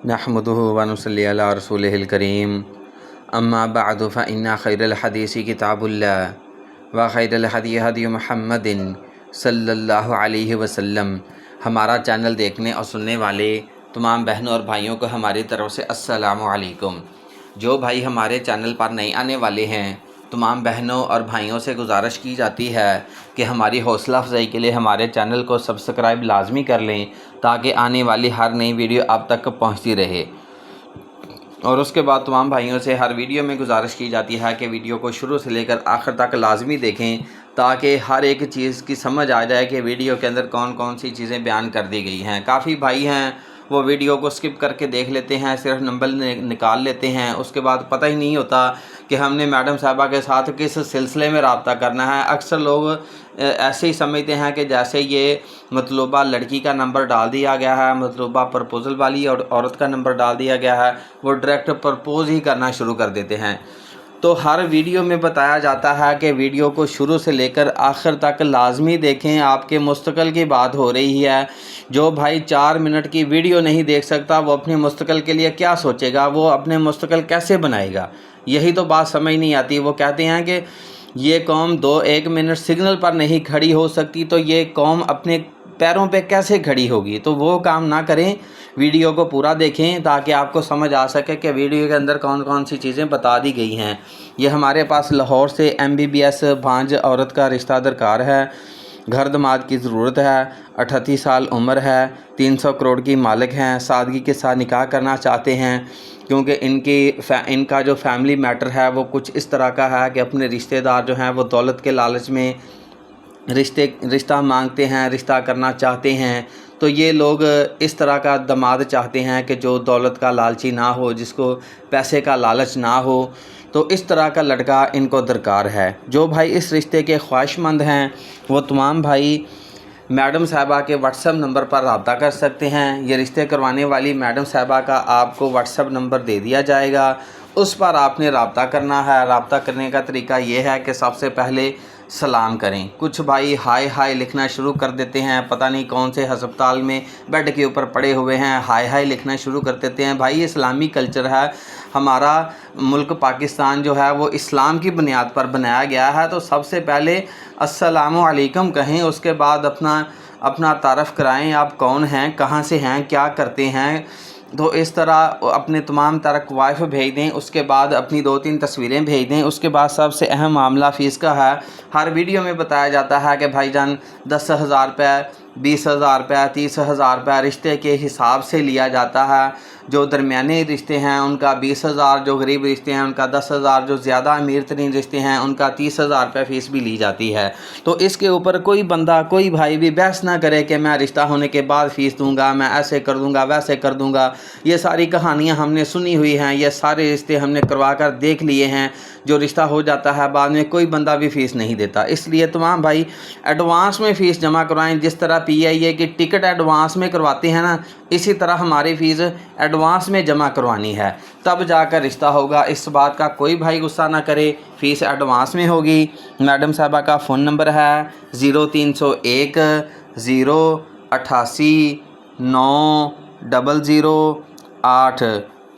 नहमदुहु व नुसल्ली अला रसूलिहिल करीम अम्मा बअदु फ़इन्ना खैरल हदीसी किताबुल्लाह व खैरल हदी हदी मुहम्मदिन सल्लल्लाहु अलैहि वसल्लम। हमारा चैनल देखने और सुनने वाले तमाम बहनों और भाइयों को हमारी तरफ से अस्सलामु अलैकुम। जो भाई हमारे चैनल पर नए आने वाले हैं, तमाम बहनों और भाइयों से गुजारिश की जाती है कि हमारी हौसला अफजाई के लिए हमारे चैनल को सब्सक्राइब लाजमी कर लें ताकि आने वाली हर नई वीडियो आप तक पहुंचती रहे। और उसके बाद तमाम भाइयों से हर वीडियो में गुजारिश की जाती है कि वीडियो को शुरू से लेकर आखिर तक लाजमी देखें ताकि हर एक चीज़ की समझ आ जाए कि वीडियो के अंदर कौन कौन सी चीज़ें बयान कर दी गई हैं। काफ़ी भाई हैं वो वीडियो को स्किप करके देख लेते हैं, सिर्फ नंबर निकाल लेते हैं, उसके बाद पता ही नहीं होता कि हमने मैडम साहबा के साथ किस सिलसिले में रब्ता करना है। अक्सर लोग ऐसे ही समझते हैं कि जैसे ये मतलूबा लड़की का नंबर डाल दिया गया है, मतलूबा प्रपोज़ल वाली और औरत का नंबर डाल दिया गया है, वो डायरेक्ट प्रपोज़ ही करना शुरू कर देते हैं। तो हर वीडियो में बताया जाता है कि वीडियो को शुरू से लेकर आखिर तक लाजमी देखें। आपके मुस्तकबिल की बात हो रही है। जो भाई 4 मिनट की वीडियो नहीं देख सकता वो अपने मुस्तकबिल के लिए क्या सोचेगा, वो अपने मुस्तकबिल कैसे बनाएगा, यही तो बात समझ नहीं आती। वो कहते हैं कि ये कौम 2-1 मिनट सिग्नल पर नहीं खड़ी हो सकती तो ये कौम अपने पैरों पे कैसे खड़ी होगी। तो वो काम ना करें, वीडियो को पूरा देखें ताकि आपको समझ आ सके कि वीडियो के अंदर कौन कौन सी चीज़ें बता दी गई हैं। ये हमारे पास लाहौर से MBBS भांज औरत का रिश्ता दरकार है, घर दमाद की ज़रूरत है, 38 साल उम्र है, 300 करोड़ की मालिक हैं, सादगी के साथ निकाह करना चाहते हैं क्योंकि इनका जो फैमिली मैटर है वो कुछ इस तरह का है कि अपने रिश्तेदार जो हैं वो दौलत के लालच में रिश्ता मांगते हैं, रिश्ता करना चाहते हैं। तो ये लोग इस तरह का दमाद चाहते हैं कि जो दौलत का लालची ना हो, जिसको पैसे का लालच ना हो। तो इस तरह का लड़का इनको दरकार है। जो भाई इस रिश्ते के ख्वाहिशमंद हैं वो तमाम भाई मैडम साहबा के व्हाट्सएप नंबर पर रब्ता कर सकते हैं। ये रिश्ते करवाने वाली मैडम साहबा का आपको व्हाट्सएप नंबर दे दिया जाएगा, उस पर आपने रब्ता करना है। रब्ता करने का तरीका ये है कि सबसे पहले सलाम करें। कुछ भाई हाय हाय लिखना शुरू कर देते हैं, पता नहीं कौन से हस्पताल में बेड के ऊपर पड़े हुए हैं, हाय हाय लिखना शुरू कर देते हैं। भाई ये इस्लामी कल्चर है, हमारा मुल्क पाकिस्तान जो है वो इस्लाम की बुनियाद पर बनाया गया है। तो सबसे पहले अस्सलामु अलैकुम कहें, उसके बाद अपना तारफ़ कराएं, आप कौन हैं, कहाँ से हैं, क्या करते हैं। तो इस तरह अपने तमाम तरह वाइफ भेज दें, उसके बाद अपनी 2-3 तस्वीरें भेज दें। उसके बाद सबसे अहम मामला फ़ीस का है। हर वीडियो में बताया जाता है कि भाईजान 10,000 रुपये, 20,000 रुपये, 30,000 रुपये रिश्ते के हिसाब से लिया जाता है। जो दरमियाने रिश्ते हैं उनका 20,000, जो गरीब रिश्ते हैं उनका 10,000, जो ज़्यादा अमीर तरीन रिश्ते हैं उनका 30,000 रुपये फ़ीस भी ली जाती है। तो इसके ऊपर कोई बंदा, कोई भाई भी बहस ना करे कि मैं रिश्ता होने के बाद फ़ीस दूंगा, मैं ऐसे कर दूंगा, वैसे कर दूंगा। ये सारी कहानियाँ हमने सुनी हुई हैं, ये सारे रिश्ते हमने करवा कर देख लिए हैं। जो रिश्ता हो जाता है बाद में कोई बंदा भी फ़ीस नहीं देता। इसलिए तमाम भाई एडवांस में फ़ीस जमा करवाएं। जिस तरह PIA की टिकट एडवांस में करवाते हैं ना, इसी तरह हमारी फ़ीस एडवांस में जमा करवानी है, तब जाकर रिश्ता होगा। इस बात का कोई भाई गुस्सा ना करे, फ़ीस एडवांस में होगी। मैडम साहबा का फ़ोन नंबर है 0301 088 90008।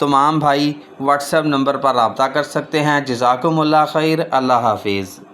तमाम भाई व्हाट्सएप नंबर पर रब्ता कर सकते हैं। जज़ाकुमुल्लाह खैर। अल्लाह हाफिज़।